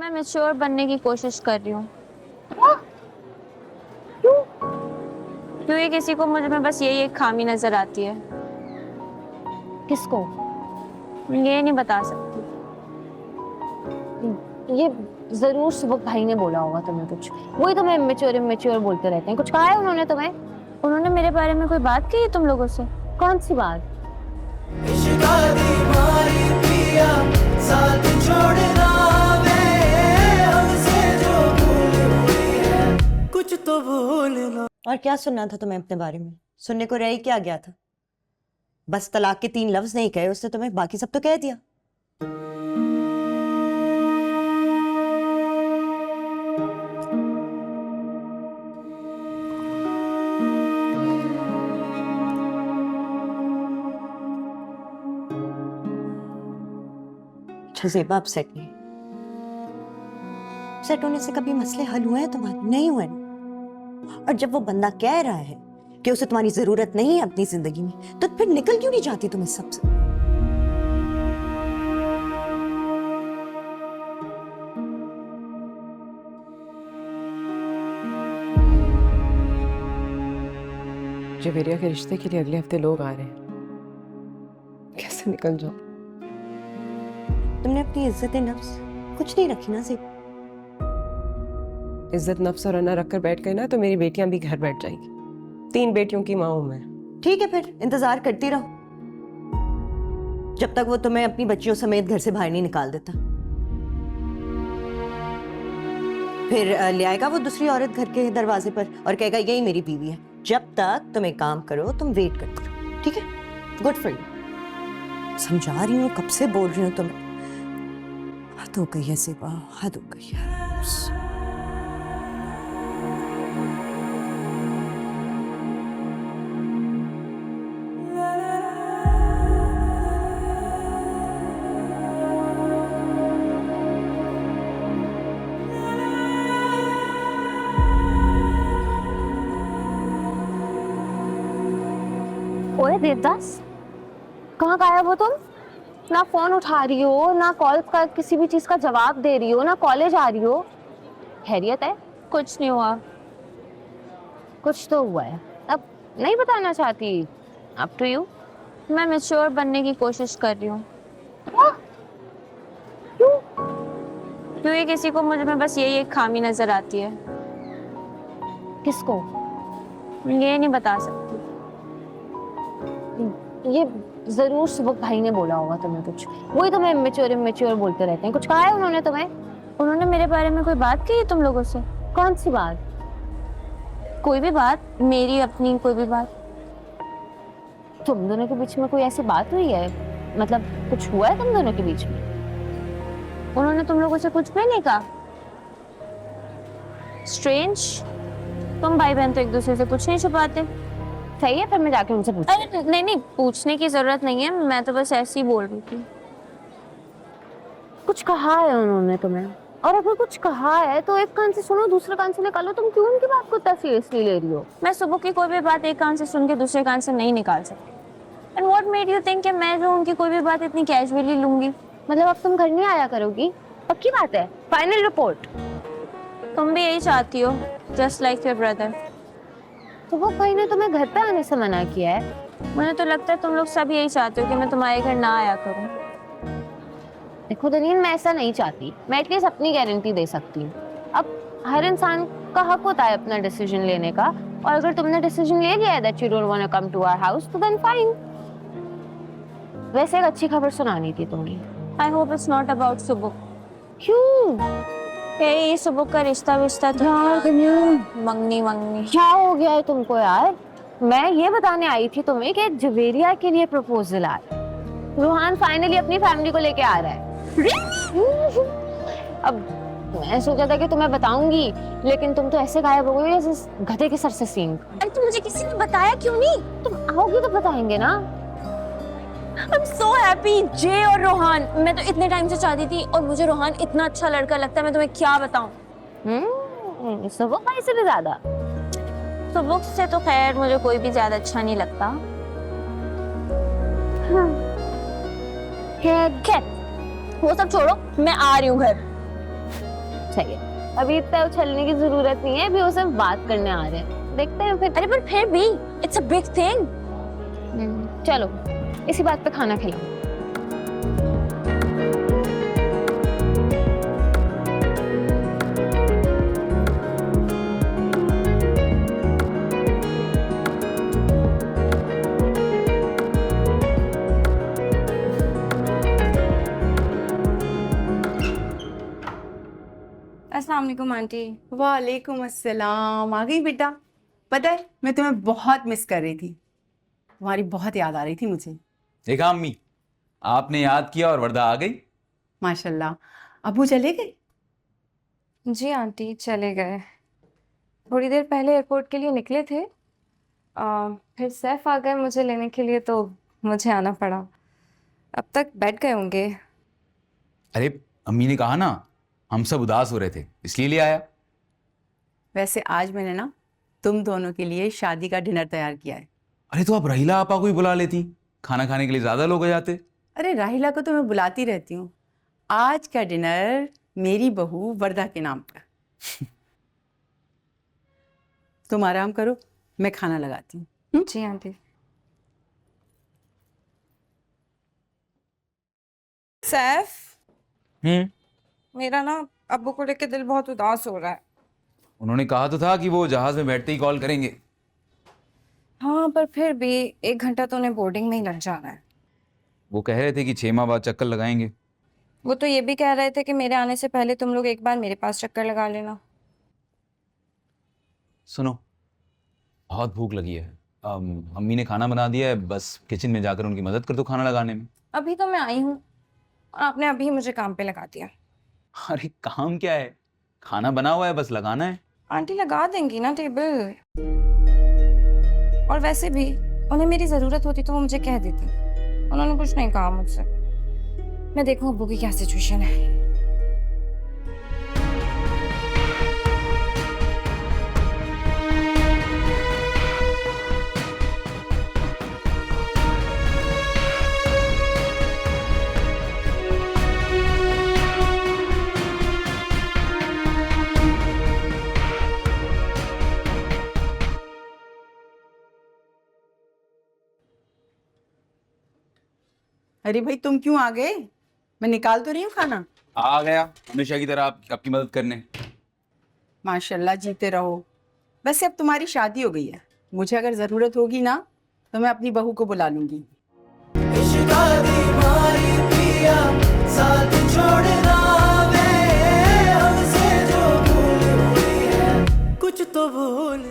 मैं मैच्योर बनने की कोशिश कर रही हूँ। क्यों? क्योंकि किसी को मुझ में बस यही एक खामी नजर आती है। किसको? ये नहीं बता सकती। ये जरूर सुबह भाई ने बोला होगा तुम्हें कुछ। वही तुम्हें इमेच्योर इमेच्योर बोलते रहते हैं। कुछ कहा है उन्होंने तुम्हें? उन्होंने मेरे बारे में कोई बात की है तुम लोगों से? कौन सी बात? कुछ तो भूलना। और क्या सुनना था तुम्हें अपने बारे में? सुनने को रह ही क्या गया था? बस तलाक के 3 लफ्ज नहीं कहे उसने तुम्हें, बाकी सब तो कह दिया। अच्छा ज़ेबा, अपसेट नहीं। अपसेट होने से कभी मसले हल हुए हैं तुम्हारे? नहीं हुए ना। और जब वो बंदा कह रहा है कि उसे तुम्हारी जरूरत नहीं है अपनी जिंदगी में, तो फिर निकल क्यों नहीं जाती तुम इस सब से? जवेरिया के रिश्ते के लिए अगले हफ्ते लोग आ रहे हैं। कैसे निकल जाओ? तुमने अपनी इज्जत नफ्स कुछ नहीं रखी ना ज़ेबा। इज्जत नफ्स और अना रखकर बैठ गए ना तो मेरी बेटियां भी घर बैठ जाएगी। 3 बेटियों की माँ हूं मैं। ठीक है, फिर इंतजार करती रहो जब तक वो तुम्हें अपनी बच्चियों समेत घर से बाहर नहीं निकाल देता। फिर ले आएगा वो दूसरी औरत घर के दरवाजे पर और कहेगा यही मेरी बीवी है। जब तक तुम एक काम करो, तुम वेट करते रहो, ठीक है? Good for you. समझा रही हूँ, कब से बोल रही हूँ तुम्हें। हद हो गई है ज़ेबा, हद हो गई है। ओए देवदास, कहाँ गायब हो तुम? ना फोन उठा रही हो, ना कॉल का किसी भी चीज का जवाब दे रही हो, ना कॉलेज आ रही हो। खैरियत है? कुछ नहीं हुआ। कुछ तो हुआ है। अब नहीं बताना चाहती, अप टू यू। मैं मैच्योर बनने की कोशिश कर रही हूँ। क्यों? क्योंकि किसी को मुझ में बस यही एक खामी नजर आती है। किसको? ये नहीं बता सकती। ये जरूर सुबह भाई ने बोला होगा तुम्हें कुछ। वही तुम्हें इमेच्योर इमेच्योर बोलते रहते हैं। कुछ कहा है उन्होंने तुम्हें? उन्होंने मेरे बारे में कोई बात की है तुम लोगों से? कौन सी बात? कोई भी बात, मेरी अपनी कोई भी बात। तुम दोनों के बीच में कोई ऐसी बात हुई है? मतलब कुछ हुआ है तुम दोनों के बीच में? उन्होंने तुम लोगों से कुछ भी नहीं कहा? स्ट्रेंज। तुम भाई बहन तो एक दूसरे से कुछ नहीं छुपाते। सही है, फिर मैं जाके उनसे पूछती हूँ। अरे नहीं नहीं, पूछने की जरूरत नहीं है, मैं तो बस ऐसे ही बोल रही थी। कुछ कहा है उन्होंने तुम्हें? और अगर कुछ कहा है तो एक कान से सुनो, दूसरे कान से निकालो। तुम क्यों उनकी बात को इतना सीरियसली ले रही हो? मैं सुबह की कोई भी बात एक कान से सुन के दूसरे कान से नहीं निकाल सकती। And what made you think कि मैं जो उनकी कोई भी बात इतनी कैजुअली लूंगी? मतलब अब तुम घर नहीं आया करोगी? पक्की बात है? Final report? तुम भी यही चाहती हो, जस्ट लाइक योर ब्रदर। तो वो भाई ने तुम्हें घर पे आने से मना किया है? मुझे तो लगता है तुम लोग सब यही चाहते हो कि मैं तुम्हारे घर ना आया करूं। देखो दनीन, मैं ऐसा नहीं चाहती। मैं एटलीस्ट अपनी गारंटी दे सकती हूँ। अब हर इंसान का हक होता है अपना डिसीजन लेने का, और अगर तुमने डिसीजन ले लिया है that you don't want to come to our house, तो देन फाइन। वैसे एक अच्छी खबर सुनानी थी तुम्हें। I hope it's not about सुबह। क्यों? ये सुबह का रिश्ता विश्ता तो मंगनी मंगनी। क्या हो गया है तुमको यार? मैं ये बताने आई थी तुम्हें कि जवेरिया के लिए प्रपोजल आ रहा है। रोहान फाइनली अपनी फैमिली को लेके आ रहा है। अब मैं सोचा था कि तुम्हें बताऊंगी, लेकिन तुम तो ऐसे गायब हो गई जैसे गधे के सर से सींग। अरे तो मुझे किसी ने बताया क्यों नहीं? तुम आओगी तो बताएंगे ना। I'm so happy, जय और रोहान। मैं तो इतने टाइम से चाहती थी, और मुझे रोहान इतना अच्छा लड़का लगता है, मैं तुम्हें क्या बताऊं। सुबह भाई से भी ज्यादा। तो बुक्स से तो खैर मुझे कोई भी ज्यादा अच्छा नहीं लगता। खैर वो सब छोड़ो, मैं आ रही हूँ घर। चाहिए। अभी इतना उछलने की जरूरत नहीं है, अभी वो सिर्फ बात करने आ रहे हैं, देखते हैं फिर। अरे पर फिर भी इट्स अ बिग थिंग। चलो इसी बात पे खाना खिलाओ। अस्सलाम वालेकुम आंटी। वालेकुम अस्सलाम। आ गई बेटा? पता है मैं तुम्हें बहुत मिस कर रही थी, तुम्हारी बहुत याद आ रही थी मुझे। देखा अम्मी, आपने याद किया और वर्दा आ गई। माशाल्लाह। अबू चले गए? जी आंटी चले गए, थोड़ी देर पहले एयरपोर्ट के लिए निकले थे। फिर सैफ आ गए मुझे लेने के लिए तो मुझे आना पड़ा। अब तक बैठ गए होंगे। अरे अम्मी ने कहा ना हम सब उदास हो रहे थे इसलिए ले आया। वैसे आज मैंने ना तुम दोनों के लिए शादी का डिनर तैयार किया है। अरे तो आप रहीला आपा को ही बुला लेती, खाना खाने के लिए ज्यादा लोग हो जाते। अरे राहिला को तो मैं बुलाती रहती हूँ, आज का डिनर मेरी बहू वर्दा के नाम पर। तुम आराम करो, मैं खाना लगाती हूँ। जी आंटी। सैफ, मेरा ना अब्बू को लेके दिल बहुत उदास हो रहा है। उन्होंने कहा तो था कि वो जहाज में बैठते ही कॉल करेंगे। हाँ पर फिर भी 1 घंटा तो उन्हें बोर्डिंग में ही लग जाना है। वो कह रहे थे कि 6 माह बाद चक्कर लगाएंगे। वो तो ये भी कह रहे थे कि मेरे आने से पहले तुम लोग एक बार मेरे पास चक्कर लगा लेना। सुनो, बहुत भूख लगी है। अम्मी ने खाना बना दिया है, बस किचन में जाकर उनकी मदद कर दो खाना लगाने में। अभी तो मैं आई हूँ और आपने अभी मुझे काम पे लगा दिया। अरे काम क्या है, खाना बना हुआ है, बस लगाना है। आंटी लगा देंगी ना टेबल। और वैसे भी उन्हें मेरी ज़रूरत होती तो वो मुझे कह देती, उन्होंने कुछ नहीं कहा मुझसे। मैं देखूं अब्बू की क्या सिचुएशन है। अरे भाई तुम क्यों आ गए? मैं निकाल तो रही हूँ खाना। आ गया हमेशा की तरह आपकी मदद करने। माशाल्लाह, जीते रहो। वैसे अब तुम्हारी शादी हो गई है, मुझे अगर ज़रूरत होगी ना तो मैं अपनी बहू को बुला लूँगी। इश्क दी मारी पिया साथ छोड़ना वे, हमसे जो भूल हुई है कुछ तो भूल